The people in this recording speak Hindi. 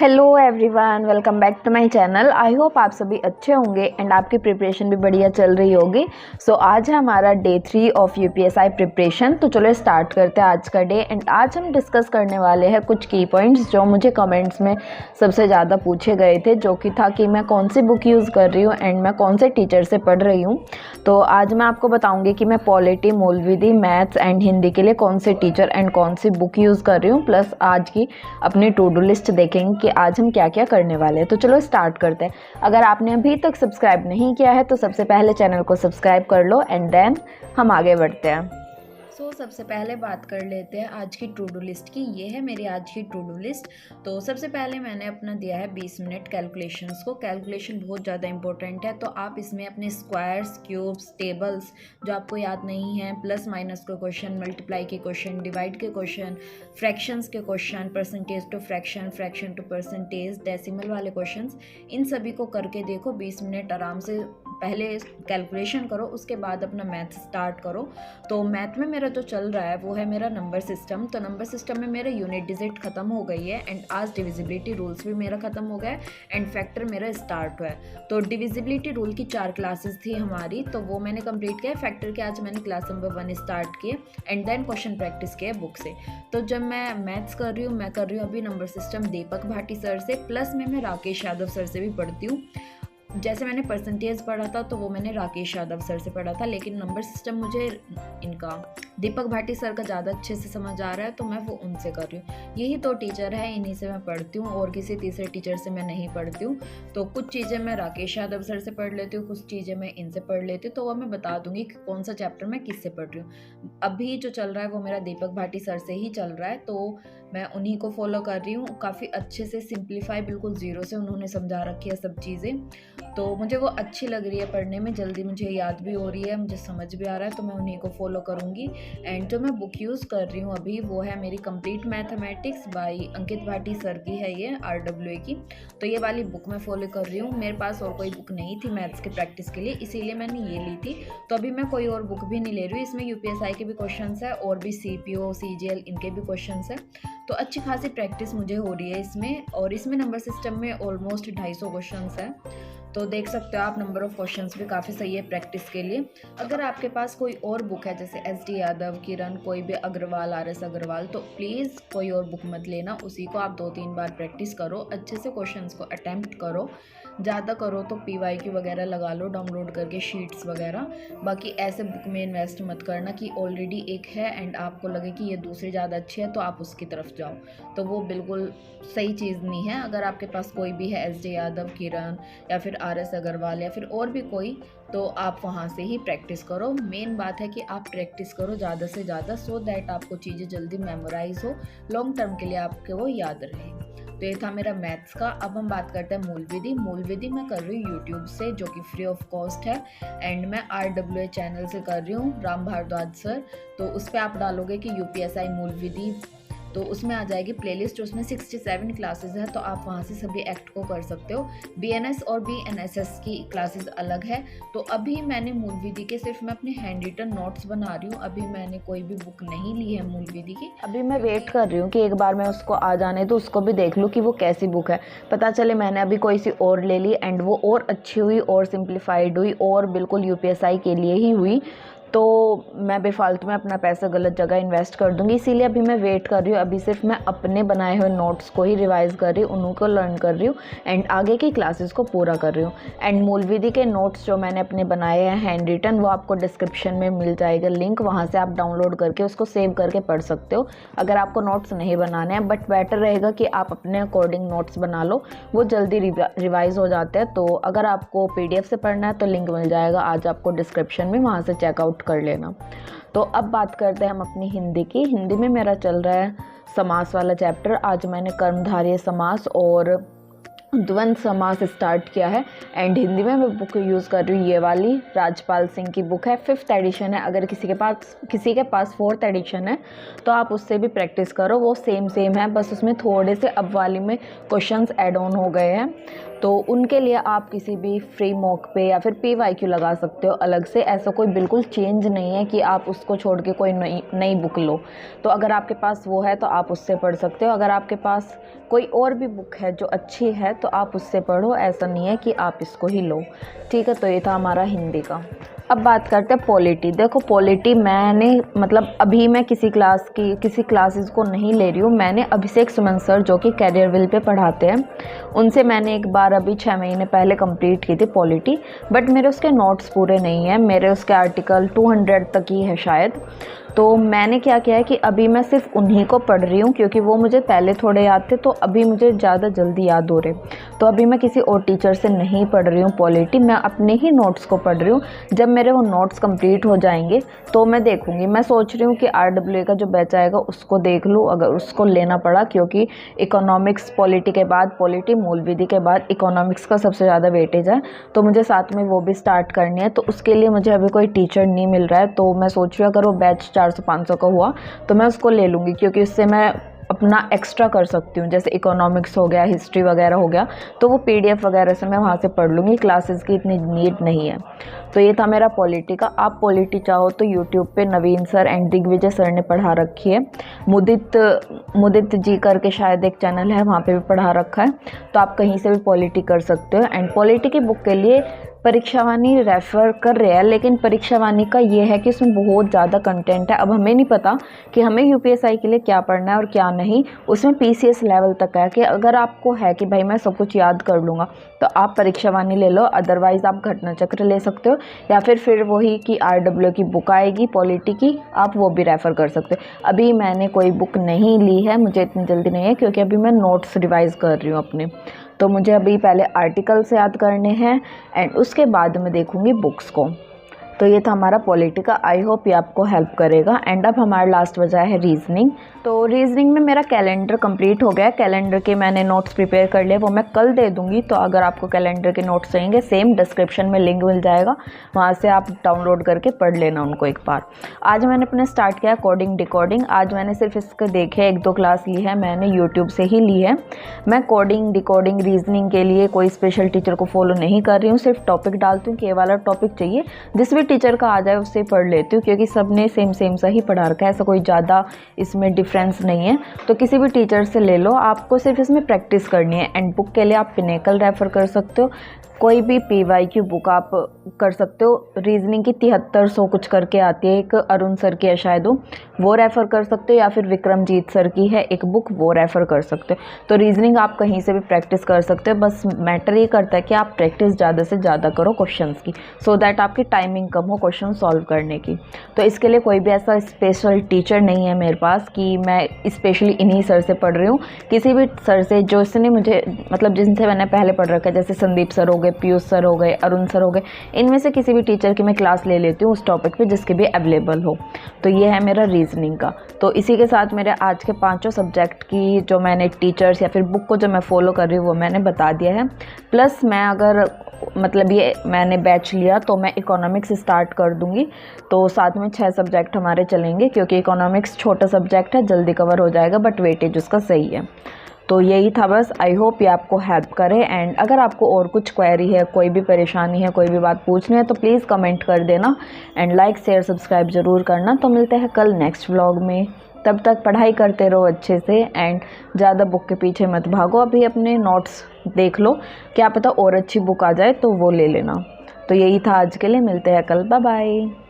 Hello everyone, welcome back to my channel. I hope आप सभी अच्छे होंगे एंड आपकी प्रिपरेशन भी बढ़िया चल रही होगी। सो आज है हमारा डे 3 ऑफ यूपीएसआई प्रिपरेशन। तो चलो स्टार्ट करते हैं आज का डे। एंड आज हम डिस्कस करने वाले हैं कुछ की पॉइंट्स जो मुझे कमेंट्स में सबसे ज़्यादा पूछे गए थे, जो कि था कि मैं कौन सी बुक यूज़ कर रही हूँ एंड मैं कौन से टीचर से पढ़ रही हूँ। तो आज मैं आपको बताऊँगी कि मैं पॉलिटी, मौलविदी, मैथ्स एंड हिंदी के लिए कौन से टीचर एंड कौन सी बुक यूज़ कर रही हूँ। प्लस आज की अपनी टू डू लिस्ट देखेंगे कि आज हम क्या क्या करने वाले हैं। तो चलो स्टार्ट करते हैं। अगर आपने अभी तक सब्सक्राइब नहीं किया है तो सबसे पहले चैनल को सब्सक्राइब कर लो एंड देन हम आगे बढ़ते हैं। सबसे पहले बात कर लेते हैं आज की टू डू लिस्ट की। ये है मेरी आज की टू डू लिस्ट। तो सबसे पहले मैंने अपना दिया है 20 मिनट कैलकुलेशंस को। कैलकुलेशन बहुत ज़्यादा इंपॉर्टेंट है, तो आप इसमें अपने स्क्वायर्स, क्यूब्स, टेबल्स जो आपको याद नहीं है, प्लस माइनस के क्वेश्चन, मल्टीप्लाई के क्वेश्चन, डिवाइड के क्वेश्चन, फ्रैक्शंस के question, percentage to fraction, fraction to percentage, decimal वाले क्वेश्चंस, इन सभी को करके देखो। 20 मिनट आराम से पहले कैलकुलेशन करो, उसके बाद अपना मैथ स्टार्ट करो। तो मैथ में मेरा जो चल रहा है वो है मेरा नंबर सिस्टम। तो नंबर सिस्टम में मेरा यूनिट डिजिट खत्म हो गई है एंड आज डिविजिबिलिटी रूल्स भी मेरा खत्म हो गया है एंड फैक्टर मेरा स्टार्ट हुआ है। तो डिविजिबिलिटी रूल की 4 क्लासेस थी हमारी, तो वो मैंने कंप्लीट किया। फैक्टर के आज मैंने क्लास नंबर 1 स्टार्ट किए एंड देन क्वेश्चन प्रैक्टिस किए बुक से। तो जब मैं मैथ्स कर रही हूँ, मैं कर रही हूँ अभी नंबर सिस्टम दीपक भाटी सर से, प्लस में मैं राकेश यादव सर से भी पढ़ती हूँ। जैसे मैंने परसेंटेज पढ़ा था तो वो मैंने राकेश यादव सर से पढ़ा था, लेकिन नंबर सिस्टम मुझे इनका दीपक भाटी सर का ज़्यादा अच्छे से समझ आ रहा है, तो मैं वो उनसे कर रही हूँ। यही 2 टीचर है, इन्हीं से मैं पढ़ती हूँ और किसी तीसरे टीचर से मैं नहीं पढ़ती हूँ। तो कुछ चीज़ें मैं राकेश यादव सर से पढ़ लेती हूँ, कुछ चीज़ें मैं इनसे पढ़ लेती हूँ। तो वो मैं बता दूँगी कि कौन सा चैप्टर मैं किससे पढ़ रही हूँ। अभी जो चल रहा है वो मेरा दीपक भाटी सर से ही चल रहा है, तो मैं उन्हीं को फॉलो कर रही हूँ। काफ़ी अच्छे से सिंप्लीफाई, बिल्कुल ज़ीरो से उन्होंने समझा रखी है सब चीज़ें, तो मुझे वो अच्छी लग रही है पढ़ने में, जल्दी मुझे याद भी हो रही है, मुझे समझ भी आ रहा है, तो मैं उन्हीं को फॉलो करूँगी। एंड जो मैं बुक यूज़ कर रही हूँ अभी वो है मेरी कंप्लीट मैथमेटिक्स बाय अंकित भाटी सर की है, ये RWA की। तो ये वाली बुक मैं फॉलो कर रही हूँ। मेरे पास और कोई बुक नहीं थी मैथ्स के प्रैक्टिस के लिए, इसीलिए मैंने ये ली थी। तो अभी मैं कोई और बुक भी नहीं ले रही हूँ। इसमें UPSI के भी क्वेश्चन है और भी CPO, CGL इनके भी क्वेश्चन है, तो अच्छी खासी प्रैक्टिस मुझे हो रही है इसमें। और इसमें नंबर सिस्टम में ऑलमोस्ट 250 क्वेश्चन है, तो देख सकते हो आप, नंबर ऑफ क्वेश्चंस भी काफ़ी सही है प्रैक्टिस के लिए। अगर आपके पास कोई और बुक है जैसे SD यादव, किरण, कोई भी अग्रवाल, RS अग्रवाल, तो प्लीज़ कोई और बुक मत लेना, उसी को आप 2-3 बार प्रैक्टिस करो, अच्छे से क्वेश्चंस को अटैम्प्ट करो। ज़्यादा करो तो PYQ वगैरह लगा लो डाउनलोड करके, शीट्स वगैरह। बाकी ऐसे बुक में इन्वेस्ट मत करना कि ऑलरेडी एक है एंड आपको लगे कि ये दूसरी ज़्यादा अच्छी है तो आप उसकी तरफ जाओ, तो वो बिल्कुल सही चीज़ नहीं है। अगर आपके पास कोई भी है SD यादव, किरण या फिर RS अग्रवाल या फिर और भी कोई, तो आप वहाँ से ही प्रैक्टिस करो। मेन बात है कि आप प्रैक्टिस करो ज़्यादा से ज़्यादा, सो दैट आपको चीज़ें जल्दी मेमोराइज हो, लॉन्ग टर्म के लिए आपके वो याद रहे। तो ये था मेरा मैथ्स का। अब हम बात करते हैं मूलविधि। मूलविधि मैं कर रही हूँ यूट्यूब से, जो कि फ्री ऑफ कॉस्ट है एंड मैं RWA चैनल से कर रही हूँ, राम भारद्वाज सर। तो उस पर आप डालोगे कि UPSI मूलविधि, तो उसमें आ जाएगी प्लेलिस्ट, उसमें 67 क्लासेस है, तो आप वहाँ से सभी एक्ट को कर सकते हो। BNS और BNSS की क्लासेस अलग है। तो अभी मैंने मूलविधि के सिर्फ मैं अपने हैंड रिटन नोट्स बना रही हूँ, अभी मैंने कोई भी बुक नहीं ली है मूलविधि की। अभी मैं वेट कर रही हूँ कि एक बार मैं उसको आ जाने तो उसको भी देख लूँ कि वो कैसी बुक है। पता चले मैंने अभी कोई सी और ले ली एंड वो और अच्छी हुई और सिंप्लीफाइड हुई और बिल्कुल UPSI के लिए ही हुई, तो मैं बेफालतू में अपना पैसा गलत जगह इन्वेस्ट कर दूंगी। इसीलिए अभी मैं वेट कर रही हूँ। अभी सिर्फ मैं अपने बनाए हुए नोट्स को ही रिवाइज़ कर रही हूँ, उन्हीं को लर्न कर रही हूँ एंड आगे की क्लासेस को पूरा कर रही हूँ। एंड मूलविधि के नोट्स जो मैंने अपने बनाए हैं हैंड रिटन, वो आपको डिस्क्रिप्शन में मिल जाएगा लिंक, वहाँ से आप डाउनलोड करके उसको सेव करके पढ़ सकते हो अगर आपको नोट्स नहीं बनाने हैं। बट बेटर रहेगा कि आप अपने अकॉर्डिंग नोट्स बना लो, वो जल्दी रिवाइज हो जाते हैं। तो अगर आपको PDF से पढ़ना है तो लिंक मिल जाएगा आज आपको डिस्क्रिप्शन में, वहाँ से चेकआउट कर लेना। तो अब बात करते हैं हम अपनी हिंदी की। हिंदी में मेरा चल रहा है समास वाला चैप्टर। आज मैंने कर्मधारय समास और द्वंद्व समास स्टार्ट किया है एंड हिंदी में मैं बुक यूज़ कर रही हूँ, ये वाली राजपाल सिंह की बुक है, 5th एडिशन है। अगर किसी के पास 4th एडिशन है तो आप उससे भी प्रैक्टिस करो, वो सेम है, बस उसमें थोड़े से अब वाली में क्वेश्चंस ऐड ऑन हो गए हैं। तो उनके लिए आप किसी भी फ्री मॉक पे या फिर PYQ लगा सकते हो अलग से। ऐसा कोई बिल्कुल चेंज नहीं है कि आप उसको छोड़ के कोई नई बुक लो। तो अगर आपके पास वो है तो आप उससे पढ़ सकते हो। अगर आपके पास कोई और भी बुक है जो अच्छी है तो आप उससे पढ़ो, ऐसा नहीं है कि आप इसको ही लो। ठीक है, तो ये था हमारा हिंदी का। अब बात करते हैं पॉलिटी। देखो पॉलिटी मैंने मतलब अभी मैं किसी क्लासेस को नहीं ले रही हूँ। मैंने अभिषेक सुमन सर जो कि कैरियर विल पे पढ़ाते हैं, उनसे मैंने एक बार अभी 6 महीने पहले कंप्लीट की थी पॉलिटी। बट मेरे उसके नोट्स पूरे नहीं हैं, मेरे उसके आर्टिकल 200 तक ही है शायद। तो मैंने क्या किया है कि अभी मैं सिर्फ उन्हीं को पढ़ रही हूँ, क्योंकि वो मुझे पहले थोड़े याद थे तो अभी मुझे ज़्यादा जल्दी याद हो रहे। तो अभी मैं किसी और टीचर से नहीं पढ़ रही हूँ पॉलिटी, मैं अपने ही नोट्स को पढ़ रही हूँ। जब मेरे वो नोट्स कंप्लीट हो जाएंगे तो मैं देखूँगी। मैं सोच रही हूँ कि RWA का जो बैच आएगा उसको देख लूँ, अगर उसको लेना पड़ा, क्योंकि इकोनॉमिक्स पॉलिटी के बाद, पॉलिटी मूल विधि के बाद इकोनॉमिक्स का सबसे ज़्यादा वेटेज है, तो मुझे साथ में वो भी स्टार्ट करनी है। तो उसके लिए मुझे अभी कोई टीचर नहीं मिल रहा है, तो मैं सोच रही हूँ अगर वो बैच 400-500 का हुआ तो मैं उसको ले लूँगी, क्योंकि उससे मैं अपना एक्स्ट्रा कर सकती हूँ। जैसे इकोनॉमिक्स हो गया, हिस्ट्री वगैरह हो गया, तो वो PDF वगैरह से मैं वहाँ से पढ़ लूँगी, क्लासेस की इतनी नीड नहीं है। तो ये था मेरा पॉलिटी का। आप पॉलिटी चाहो तो यूट्यूब पे नवीन सर एंड दिग्विजय सर ने पढ़ा रखी है। मुदित जी करके शायद एक चैनल है, वहाँ पे भी पढ़ा रखा है। तो आप कहीं से भी पॉलिटी कर सकते हो। एंड पॉलिटी की बुक के लिए परीक्षावाणी रेफ़र कर रहे हैं, लेकिन परीक्षावाणी का ये है कि उसमें बहुत ज़्यादा कंटेंट है। अब हमें नहीं पता कि हमें UPSI के लिए क्या पढ़ना है और क्या नहीं। उसमें PCS लेवल तक है कि अगर आपको है कि भाई मैं सब कुछ याद कर लूँगा तो आप परीक्षावाणी ले लो, अदरवाइज़ आप घटना चक्र ले सकते हो, या फिर वही कि RWA की बुक आएगी पॉलिटी की, आप वो भी रेफ़र कर सकते हो। अभी मैंने कोई बुक नहीं ली है, मुझे इतनी जल्दी नहीं है, क्योंकि अभी मैं नोट्स रिवाइज़ कर रही हूँ अपने। तो मुझे अभी पहले आर्टिकल्स याद करने हैं एंड उसके बाद मैं देखूँगी बुक्स को। तो ये था हमारा पॉलिटी का। आई होप ये आपको हेल्प करेगा। एंड अब हमारा लास्ट बचा है रीजनिंग। तो रीजनिंग में मेरा कैलेंडर कंप्लीट हो गया। कैलेंडर के मैंने नोट्स प्रिपेयर कर लिए, वो मैं कल दे दूँगी। तो अगर आपको कैलेंडर के नोट्स चाहिए, सेम डिस्क्रिप्शन में लिंक मिल जाएगा, वहाँ से आप डाउनलोड करके पढ़ लेना उनको एक बार। आज मैंने अपने स्टार्ट किया कोडिंग डिकोडिंग। आज मैंने सिर्फ इसके देखे 1-2 क्लास ली है, मैंने यूट्यूब से ही ली है। मैं कोडिंग डिकोडिंग रीजनिंग के लिए कोई स्पेशल टीचर को फॉलो नहीं कर रही हूँ, सिर्फ टॉपिक डालती हूँ कि ये वाला टॉपिक चाहिए, जिस भी टीचर का आ जाए उससे पढ़ लेती हूँ, क्योंकि सब ने सेम सा ही पढ़ा रखा है, ऐसा कोई ज़्यादा इसमें डिफरेंस नहीं है। तो किसी भी टीचर से ले लो, आपको सिर्फ इसमें प्रैक्टिस करनी है। एंड बुक के लिए आप पिनेकल रेफ़र कर सकते हो, कोई भी PYQ बुक आप कर सकते हो। रीजनिंग की 7300 कुछ करके आती है, एक अरुण सर की है शायद, वो रेफ़र कर सकते हो, या फिर विक्रमजीत सर की है एक बुक, वो रेफ़र कर सकते हो। तो रीजनिंग आप कहीं से भी प्रैक्टिस कर सकते हो, बस मैटर ये करता है कि आप प्रैक्टिस ज़्यादा से ज़्यादा करो क्वेश्चंस की, सो दैट आपकी टाइमिंग कम हो क्वेश्चन सॉल्व करने की। तो इसके लिए कोई भी ऐसा स्पेशल टीचर नहीं है मेरे पास कि मैं स्पेशली इन्हीं सर से पढ़ रही हूँ। किसी भी सर से जो इसने मुझे मतलब जिनसे मैंने पहले पढ़ रखा है, जैसे संदीप सर हो गए, पीयूष सर हो गए, अरुण सर हो गए, इनमें से किसी भी टीचर की मैं क्लास ले लेती हूँ उस टॉपिक पे जिसके भी अवेलेबल हो। तो ये है मेरा रीजनिंग का। तो इसी के साथ मेरे आज के 5 सब्जेक्ट की जो मैंने टीचर्स या फिर बुक को जो मैं फॉलो कर रही हूँ वो मैंने बता दिया है। प्लस मैं अगर मतलब ये मैंने बैच लिया तो मैं इकोनॉमिक्स स्टार्ट कर दूँगी, तो साथ में 6 सब्जेक्ट हमारे चलेंगे, क्योंकि इकोनॉमिक्स छोटा सब्जेक्ट है, जल्दी कवर हो जाएगा, बट वेटेज उसका सही है। तो यही था बस। आई होप ये आपको हेल्प करे। एंड अगर आपको और कुछ क्वेरी है, कोई भी परेशानी है, कोई भी बात पूछनी है, तो प्लीज़ कमेंट कर देना एंड लाइक शेयर सब्सक्राइब ज़रूर करना। तो मिलते हैं कल नेक्स्ट व्लॉग में, तब तक पढ़ाई करते रहो अच्छे से एंड ज़्यादा बुक के पीछे मत भागो। अभी अपने नोट्स देख लो, क्या पता और अच्छी बुक आ जाए तो वो ले लेना। तो यही था आज के लिए, मिलते हैं कल, बाय बाय।